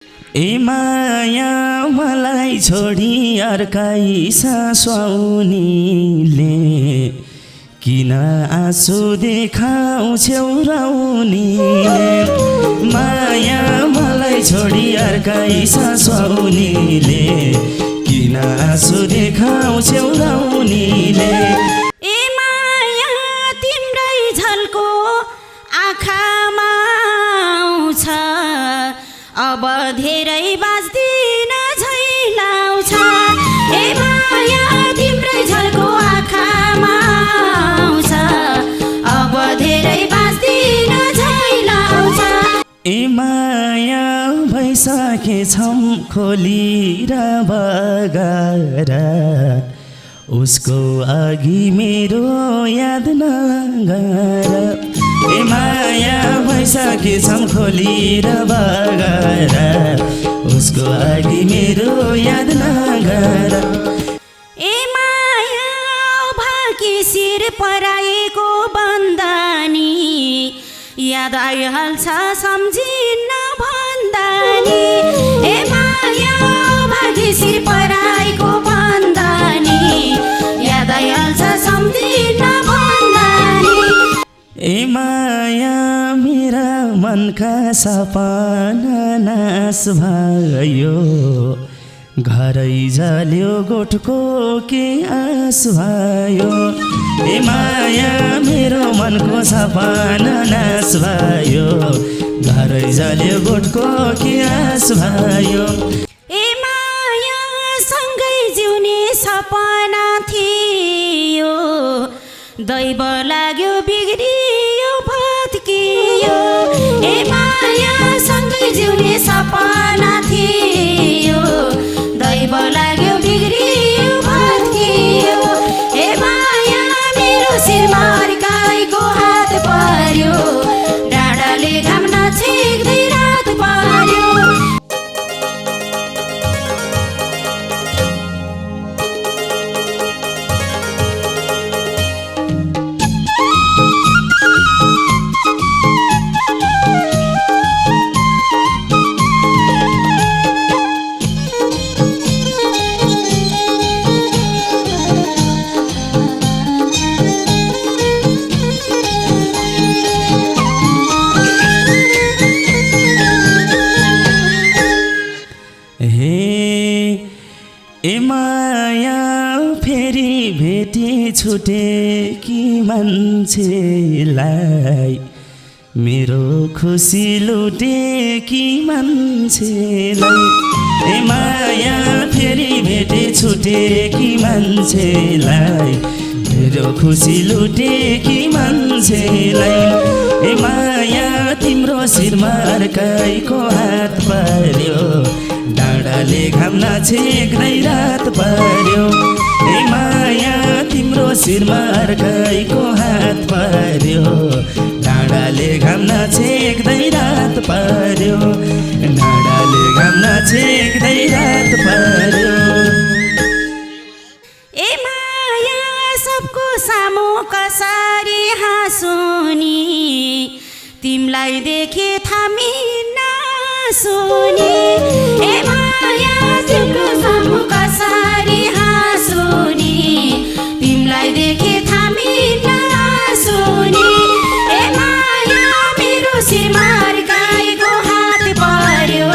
ए माया मलाई छोडी अर्काई सासुनीले किन आँसु देखाउँछौ राउनीले माया मलाई छोडी अर्काई सासुनीले किन आँसु देखाउँछौ राउनीले ए माया तिम्रै झल्को आँखामा आउँछ अब धेरै बाँच्दिन झैलाउँछ ए माया तिम्रै झल्को आँखामा आउँछ अब धेरै बाँच्दिन झैलाउँछ ए माया भइसकेछौँ खोली र बगार उसको अघि मेरो याद नगर ए माया भइसकेछौँ खोली र बगार उसको अघि मेरो याद नगर ए माया भाकी शिर पराएको बन्दानी याद आइहाल्छ सम्झिन्न भन्दानी ए माया भाकी शिर पराएको बन्दानी याद आइहाल्छ सम्झिन्न भन्दानी ए माया मेरा मनका सपना नाश भयो घरै जल्यो गोठको के आस भयो ए माया मेरो मनको सपना नाश भयो घरै जल्यो गोठको के आस भयो ए माया सँगै जिउने सपना थियो दैव लाग्यो बिग्रियो भत्कियो ए माया सँगै जिउने सपना थियो दैव लाग्यो बिग्रियो भत्कियो ए माया मेरो शिरमा अर्काइको हात पर्यो डाँडाले घाम नछेक्दै रात पर्यो ए माया फेरि भेटे छुटे कि मान्छेलाई मेरो खुसी लुटे कि मान्छेलाई ए माया फेरि भेटे छुटे कि मान्छेलाई मेरो खुसी लुटे कि मान्छेलाई ए माया तिम्रो शिरमा अर्काइको हात पर्यो डाँडाले घाम नछेक्दै रात पर्यो ए माया तिम्रो शिरमा अर्काइको हात पर्यो डाँडाले घाम नछेक्दै रात पर्यो डाँडाले घाम नछेक्दै रात पर्यो ए माया सबको सामु कसरी हाँसुनी तिमलाई देखे थामी नसुनी ए माया सबको सामु कसरी हाँसुनी तिमलाई देखे थामी नसुनी ए माया मेरो शिरमा अर्काइको हात पर्यो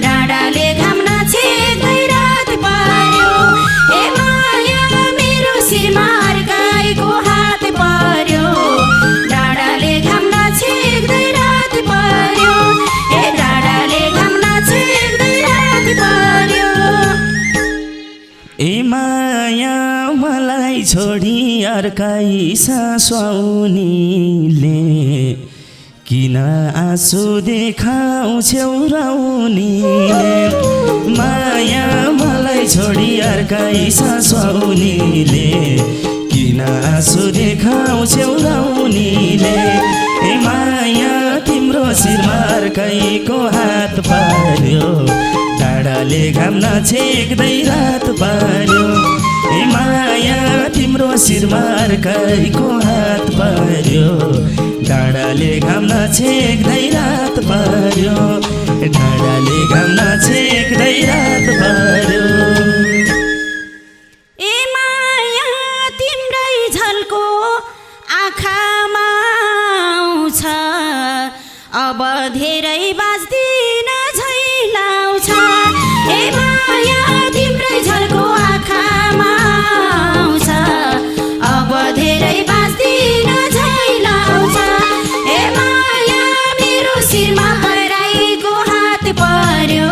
डाँडाले घाम नछेक्दै रात पर्यो ए माया मेरो शिरमा अर्काइको हात पर्यो डाँडाले घाम नछेक्दै रात पर्यो ए डाँडाले घाम नछेक्दै रात पर्यो ए माया मलाई छोडी अर्काई सासुनीले किन आँसु देखाउँछौ राउनीले माया मलाई छोडी अर्काई सासुनीले किन आँसु देखाउँछौ राउनीले ए माया तिम्रो शिरमा अर्काइको हात पर्यो डाँडाले घाम नछेक्दै रात पर्यो ए माया तिम्रो शिरमा अर्कैको हात पर्यो डाँडाले घाम नछेक्दै रात पर्यो डाँडाले घाम नछेक्दै रात पर्यो ए माया तिम्रै झल्को आँखामा आउँछ अब धेरै बाँच्दिन झैलाउँछ ए माया तिम्रै झल्को आँखामा आउँछ अब धेरै बाँच्दिन झैलाउँछ ए माया मेरो शिरमा पराईको हात पर्यो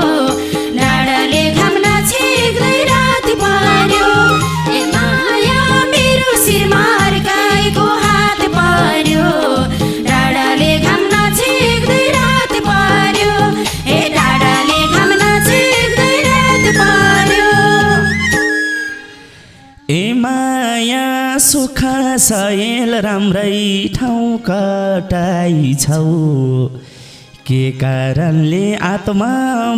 डाँडाले घाम नछेक्दै रात पर्यो ए माया मेरो शिरमा अर्कैको हात पर्यो डाँडाले घाम नछेक्दै रात पर्यो ए डाँडाले घाम नछेक्दै रात पर्यो ए माया सुख सयल राम्रै ठाउँ कटाइछौ के कारणले आत्मा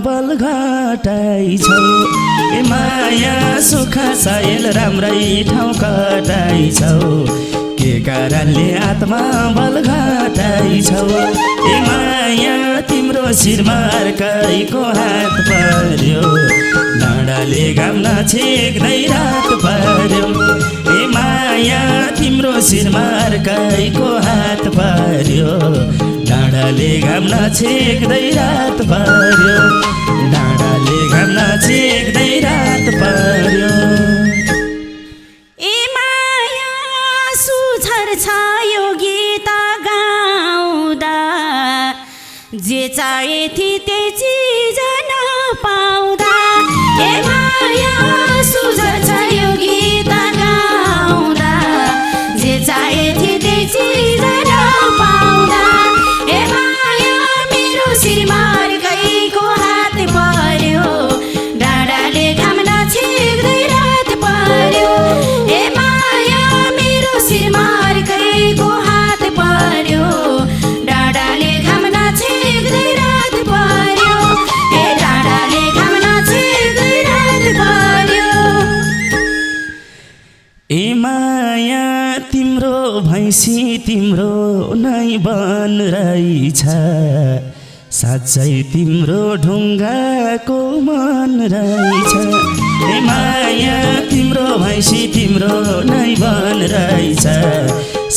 बल घटाइछौ ए माया सुख सयल राम्रै ठाउँ कटाइछौ के कारणले आत्मा बल घटाइछौ ए माया तिम्रो शिरमा अर्कैको हात पर्यो डाँडाले घाम नछेक्दै रात पर्यो ए माया तिम्रो शिरमा अर्कैको हात पर्यो डाँडाले घाम नछेक्दै रात पर्यो डाँडाले घाम नछेक्दै रात पर्यो ए माया सुझर छ यो गीत गाउँदा जे चाहे त्यही चिज नपाउँदा ए माया सुझर छ यो गीत गाउँदा जे चाहे त्यही चिज नपाउँदा ए माया मेरो शिरमा अर्कैको हात पर्यो डाँडाले घाम नछेक्दै रात पर्यो ए माया मेरो शिरमा अर्कैको हात पर्यो डाँडाले घाम नछेक्दै रात पर्यो ए डाँडाले घाम नछेक्दै रात पर्यो ए माया तिम्रो भैँसी तिम्रो नै बन रहेछ साँच्चै तिम्रो ढुङ्गाको मन रहेछ ए माया तिम्रो भैँसी तिम्रो नै बन रहेछ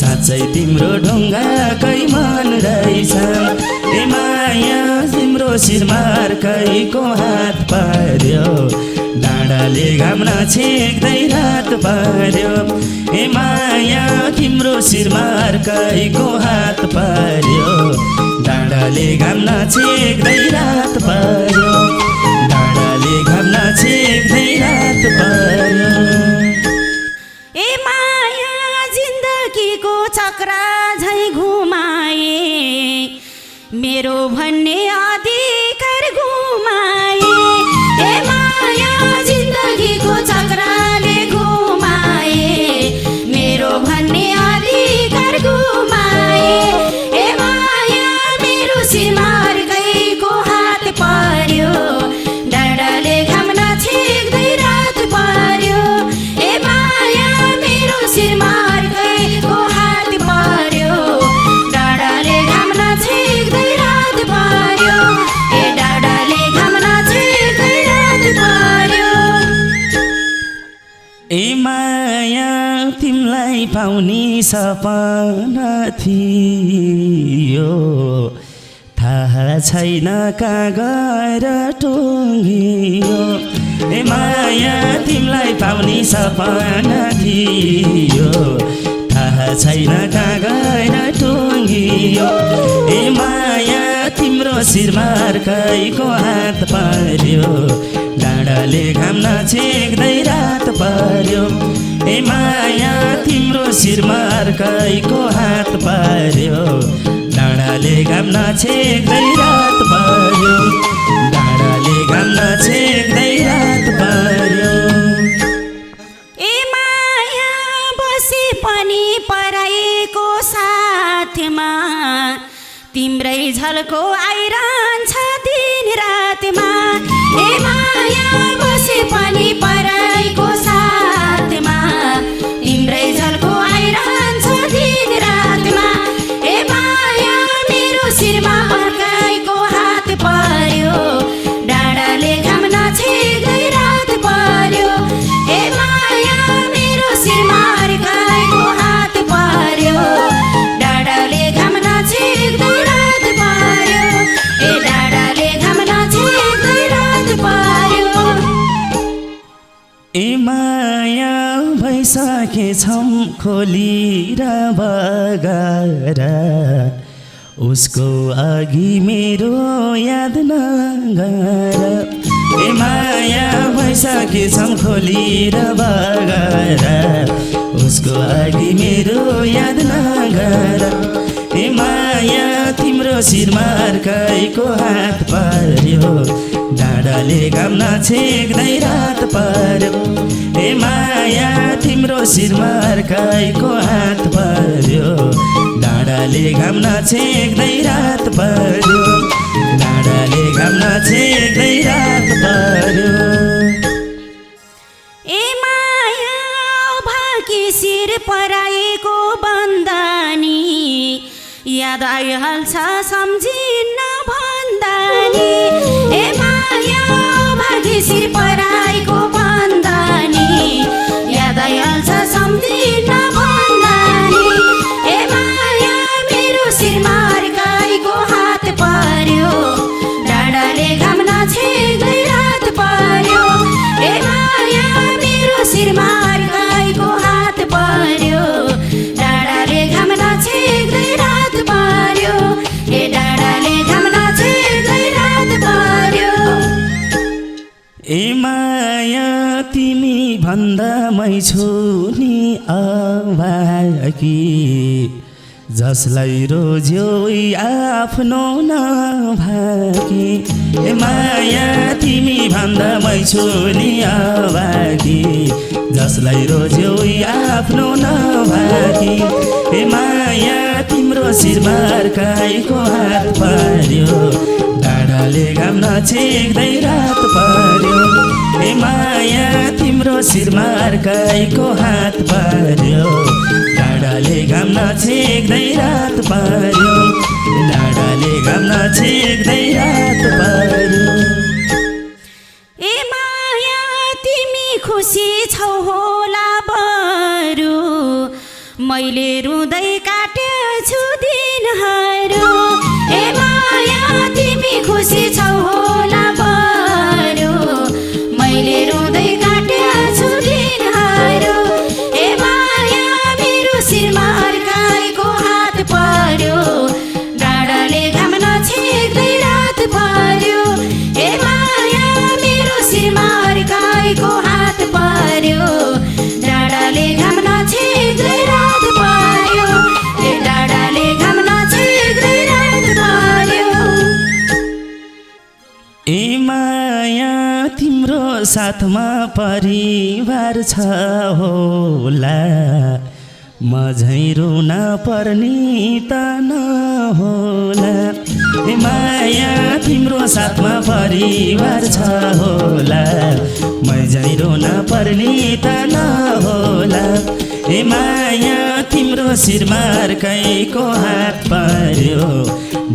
साँच्चै तिम्रो ढुङ्गाकै मन रहेछ ए माया तिम्रो शिरमा अर्कैको हात पर्यो डाँडाले घाम नछेक्दै रात पर्यो ए माया तिम्रो शिरमा अर्कैको हात पर्यो डाँडाले घाम नछेक्दै रात पर्यो डाँडाले घाम नछेक्दै रात पर्यो ए माया जिन्दगीको चक्र झै घुमाए मेरो भन्ने अधिकार घुमाए ए माया जिन्दगीको चक्रले घुमाए मेरो भन्ने अधिकार घुमाए ए माया मेरो शिरमा अर्कैको हात पर्यो डाँडाले घाम नछेक्दै रात पर्यो ए माया मेरो शिरमा अर्कैको हात पर्यो डाँडाले घाम नछेक्दै रात पर्यो ए डाँडाले घाम नछेक्दै रात पर्यो ए माया तिमीलाई पाउने सपना थियो थाहा छैन कहाँ गएर टुङ्गियो ए माया तिमीलाई पाउने सपना थियो थाहा छैन कहाँ गएर टुङ्गियो ए माया तिम्रो शिरमा अर्कैको हात पर्यो डाँडाले घाम नछेक्दै रात पर्यो ए माया तिम्रो शिरमा अर्कैको हात पर्यो डाँडाले घाम नछेक्दै रात पर्यो डाँडाले घाम नछेक्दै रात पर्यो ए माया बसे पनि पराईको साथमा तिम्रै झल्को आइरहन्छ दिन रातमा ए माया बसे पनि पराईको साथ ए माया भइसकेछौँ खोली र बगाएर उसको अघि मेरो याद नगर ए माया भइसकेछौँ खोली र बगाएर उसको अघि मेरो याद नगर ए माया तिम्रो शिरमा अर्कैको हात पर्यो डाँडाले घाम नछेक्दै रात पर्यो ए माया तिम्रो शिरमा अर्कैको हात पर्यो डाँडाले घाम नछेक्दै रात पर्यो डाँडाले घाम नछेक्दै रात पर्यो ए माया भाकी शिर पराएको बन्दानी याद आइहाल्छ सम्झिन्न भन्दानी ए माया भागी शिर पराएको बन्दानी याद आइहाल्छ सम्झिन्न भन्दानी ए माया मेरो शिरमा अर्काइको हात पर्यो डाँडाले घाम नछेक्दै रात पर्यो ए माया मेरो शिरमा अर्काइको हात पर्यो डाँडाले घाम नछेक्दै रात पर्यो ए डाँडाले घाम नछेक्दै रात पर्यो ए माया तिमी भन्दा मै छु नि अभागी जसलाई रोज्यो आफ्नो नभागी ए माया तिमी भन्दा मै छु नि अभागी जसलाई रोज्यो आफ्नो नभागी ए माया तिम्रो शिरमा अर्काइको हात पर्यो डाँडाले घाम नछेक्दै रात पर्यो ए माया तिम्रो शिरमा अर्काइको हात पर्यो डाँडाले घाम नछेक्दै रात पर्यो डाँडाले घाम नछेक्दै रात पर्यो ए माया तिमी खुसी छौ होला बरु मैले रुँदै काटेछु दिनहरू ए माया तिमी खुसी छौ होला बरु मैले रुँदै काटेछु दिनहरू ए माया मेरो शिरमा अर्काइको हात पर्यो डाँडाले घाम नछेक्दै रात पर्यो ए माया मेरो शिरमा अर्काइको हात पर्यो डाँडाले घाम नछेक्दै रात पर्यो ए डाँडाले घाम नछेक्दै रात पर्यो ए माया तिम्रो साथमा परिवार छ होला म झैँ रुन पर्ने त नहोला ए माया तिम्रो साथमा परिवार छ होला म झैँ रुन पर्ने त नहोला ए माया तिम्रो शिरमा अर्काइको हात पर्यो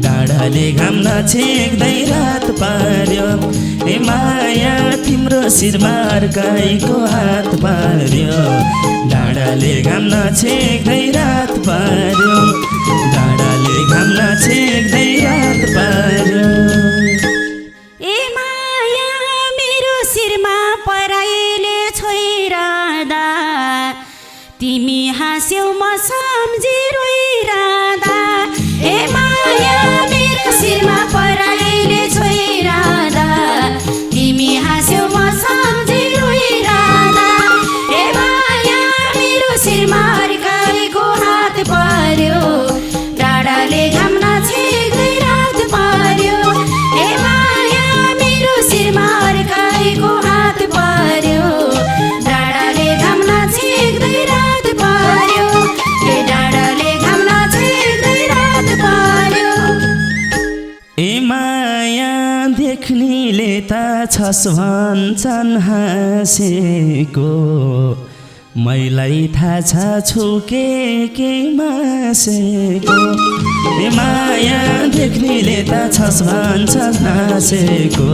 डाँडाले घाम नछेक्दै रात पर्यो ए माया तिम्रो शिरमा अर्काइको हात पर्यो डाँडाले घाम नछेक्दै रात पर्यो डाँडाले घाम नछेक्दै रात पर्यो ए माया मेरो शिरमा पराइले छोइरहँदा तिमी हाँस्यौ म सम्झी रोइरहँदा ए माया मेरो शिरमा पराइले छोइरहँदा तिमी हाँस्यौ म सम्झी रोइरहँदा ए माया मेरो शिरमा अर्काइको हात पर्यो डाँडाले घाम नछेक्दै रात पर्यो ए माया मेरो शिरमा अर्काइको हात पर्यो डाँडाले घाम नछेक्दै रात पर्यो ए डाँडाले घाम नछेक्दै रात पर्यो ए माया देख्नेले त छस् भन्छन् हाँसेको मैलाई थाहा छ छुके मासेको ए माया देख्नेले त छस् भन्छन् हाँसेको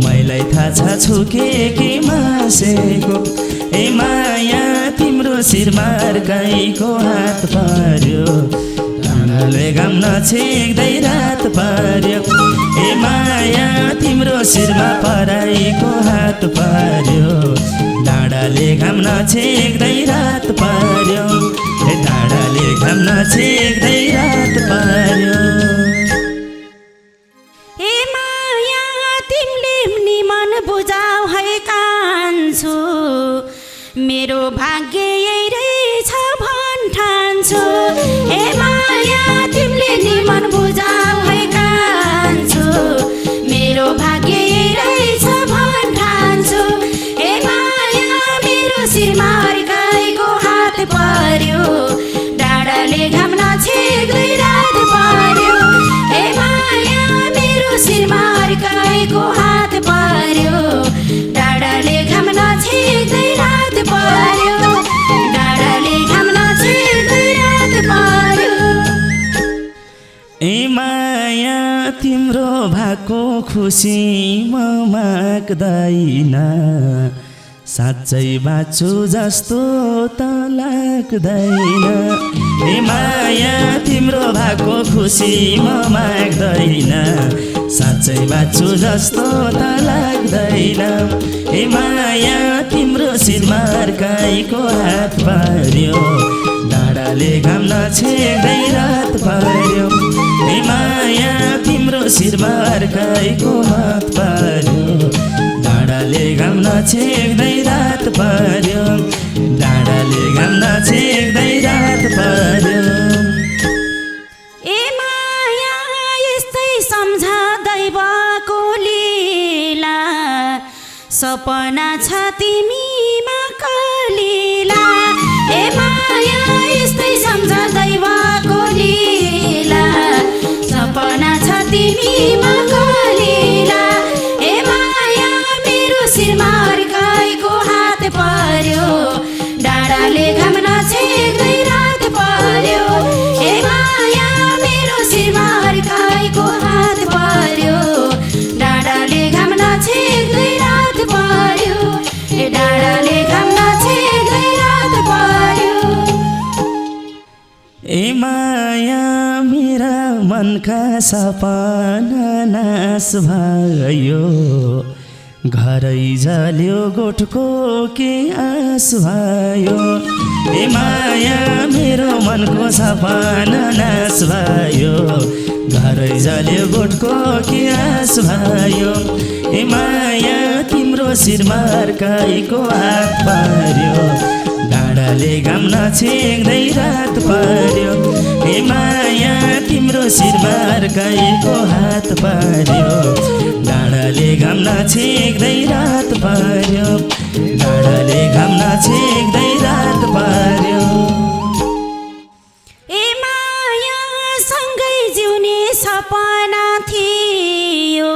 मैलाई थाहा छ छुके मासेको ए माया तिम्रो शिरमा अर्काइको हात पर्यो डाँडाले घाम नछेक्दै रात पर्यो ए माया तिम्रो शिरमा पराईको हात पर्यो डाँडाले घाम नछेक्दै रात पर्यो ए डाँडाले घाम नछेक्दै रात पर्यो ए माया तिमीले नि मन बुझाउ है कान्छु मेरो भाग्य यही रहेछ भन्ठान्छु ए माया तिमीले नि मन बुझाउ है कान्छु मेरो भाग्य यही रहेछ भन्ठान्छु ए माया मेरो शिरमा अर्काइको हात पर्यो डाँडाले घाम नछेक्दै रात पर्यो ए माया मेरो शिरमा अर्काइको हात पर्यो डाँडाले घाम नछेक्दै रात पर्यो डाँडाले घाम नछेक्दै रात पर्यो ए माया तिम्रो भएको खुसी म माग्दैन साँच्चै बाँच्छु जस्तो त लाग्दैन ए माया तिम्रो भएको खुसी म माग्दैन साँच्चै बाँच्छु जस्तो त लाग्दैन ए माया तिम्रो शिरमा अर्काइको हात पर्यो डाँडाले घाम नछेक्दै रात पर्यो ए माया तिम्रो शिरमा अर्काइको हात पर्यो डाँडाले घाम नछेक्दै रात पर्यो डाँडाले घाम नछेक्दै रात पर्यो ए माया यस्तै सम्झा दैवको लीला सपना छ तिमीमा कलीला ए माया यस्तै सम्झा दैवको लीला सपना छ तिमीमा कलीला ए माया मेरो शिरमा अर्काइको हात पर्यो डाँडाले घाम नछेक्दै रात पर्यो ए माया मेरो शिरमा अर्काइको हात पर्यो डाँडाले घाम नछेक्दै रात पर्यो ए डाँडाले घाम नछेक्दै रात पर्यो ए माया मेरा मनका सपना नाश भयो घरै जल्यो गोठको के आस भयो ए माया मेरो मनको सपना नाश भयो घरै जल्यो गोठको के आस भयो ए माया तिम्रो शिरमा अर्काइको हात पर्यो डाँडाले घाम नछेक्दै रात पर्यो ए माया तिम्रो शिरमा अर्काइको हात पर्यो डाँडाले घाम नछेक्दै रात पर्यो डाँडाले घाम नछेक्दै रात पर्यो ए माया सँगै जिउने सपना थियो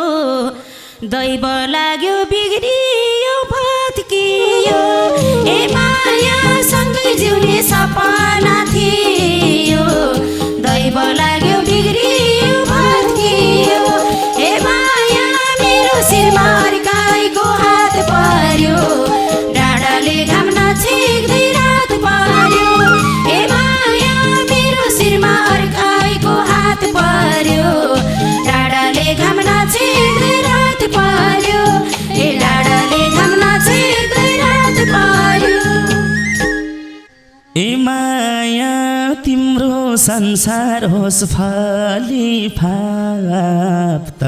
दैव लाग्यो बिग्रियो भत्कियो ए माया सँगै जिउने सपना थियो दैव लाग्यो बिग्रियो भत्कियो ए माया मेरो शिरमा अर्काइको हात पर्यो डाँडाले घाम नछेक्दै रात पर्यो ए माया मेरो शिरमा अर्काइको हात पर्यो डाँडाले घाम नछेक्दै रात पर्यो ए डाँडाले घाम नछेक्दै रात पर्यो ए माया तिम्रो संसार होस् फलिफाप्त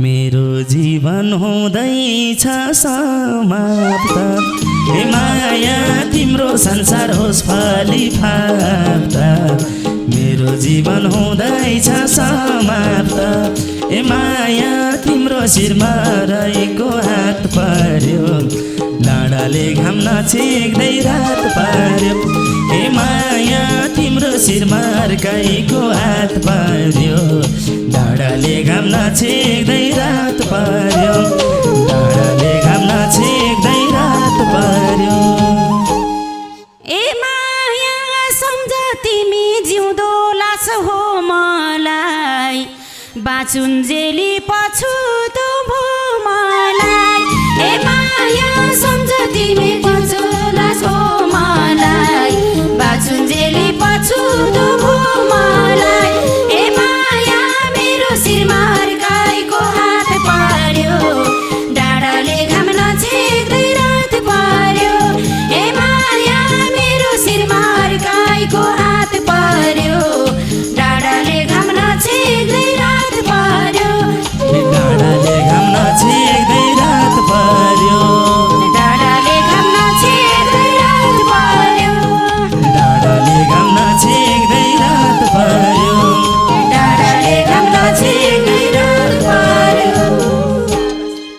मेरो जीवन हुँदैछ समाप्त ए माया तिम्रो संसार होस् फलिफाप्त मेरो जीवन हुँदैछ समाप्त ए माया तिम्रो शिरमा रहेको हात पर्यो डाँडाले घाम नछेक्दै रात पर्यो ए माया तिम्रो शिरमा अर्काइको हात पर्यो डाँडाले घाम नछेक्दै रात पर्यो डाँडाले घाम नछेक्दै रात पर्यो ए माया सम्झ तिमी जिउँदो लास हो मलाई बाँचुन्जे